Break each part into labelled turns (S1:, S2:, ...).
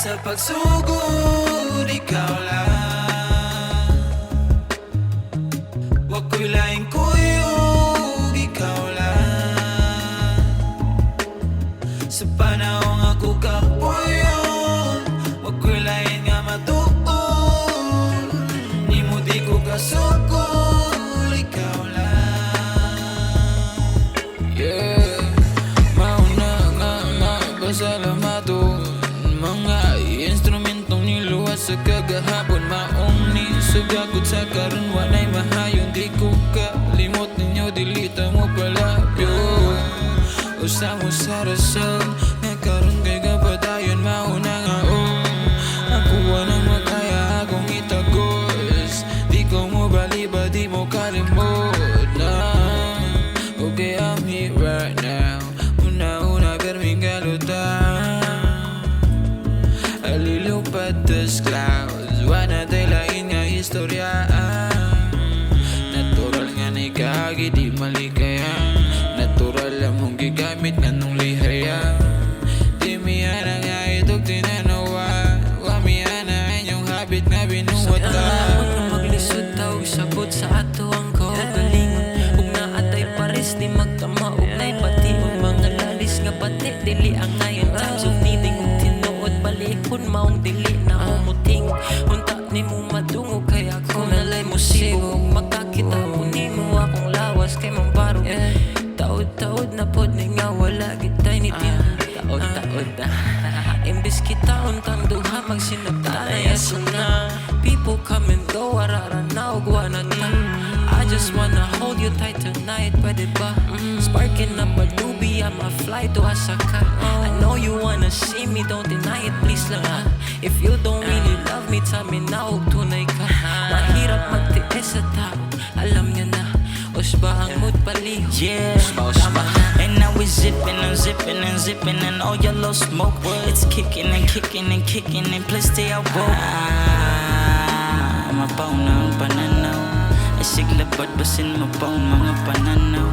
S1: Sa pagsugod, ikaw lang. Wag ko'y laing kuyog, ikaw lang. Sa panahon ako kapuyon, wag ko'y laing nga matuon. Di mo di ko kasukol, ikaw lang. Yeah, mauna nga pasalamatun. Mga instrumentong niluwas sa kagahapon, maong ni sugagod sa karon, wanay mahayon. Di ko kalimot ninyo, dilita mo palabyo. Usa mo sa rason, nga karon kay kapadayon, mauna nga ako wanang makaya akong itagos. Di ko mo baliba, di mo kalimot na. Okay, I'm here right now. Una-una perming galutang. Alilupad tas clouds, wala tayo lain nga istorya. Natural nga na ikagi, di malikaya. Natural among gigamit nga nung lihaya. Di miyana nga itog tinanawa. Wamiyana inyong habit nga binuwat ka.
S2: Salamat na maglisod tawag sabot sa ato ang kaugalingon. Ug naatay pares di magtama ug nay pati ang mga lalis nga pati dili ang ngayon times of needing ug tinuod balihon maong dili na umuting. Unta nimo madungog kay ako nalay mo sigog. Makakita ko nimo akong lawas kay mambaro. Taod-taod na pod ni nga wala gitay ni tin. Taod-taod na. Imbis kita untang duha magsinagtanay aso na. People come and go, araranaw guwana ta. I just wanna hold you tight tonight, pwede ba? Sparking up a doobie, I'ma fly to Asaka. I know you wanna see me, don't deny it, please lang ha. If you don't really love me, tell me now, tunay ka. Mahirap magtiis sa tao, alam niya na. Usba ang mood palihog.
S3: Yeah, and now we zipping and zipping and zipping and all yellow smoke. It's kicking and kicking and kicking and please stay out woke. Mapaw na ang pananaw. Ay siglabad basin mapaw mga pananaw.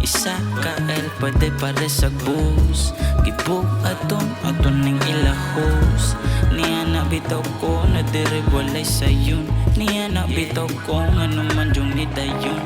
S3: Isa ka el pwede pare sa bus. Gibog aton ning ilahos. Niya na bitaw ko na dire walay sayon. Niya na bitaw ko nga naman yung nidayon.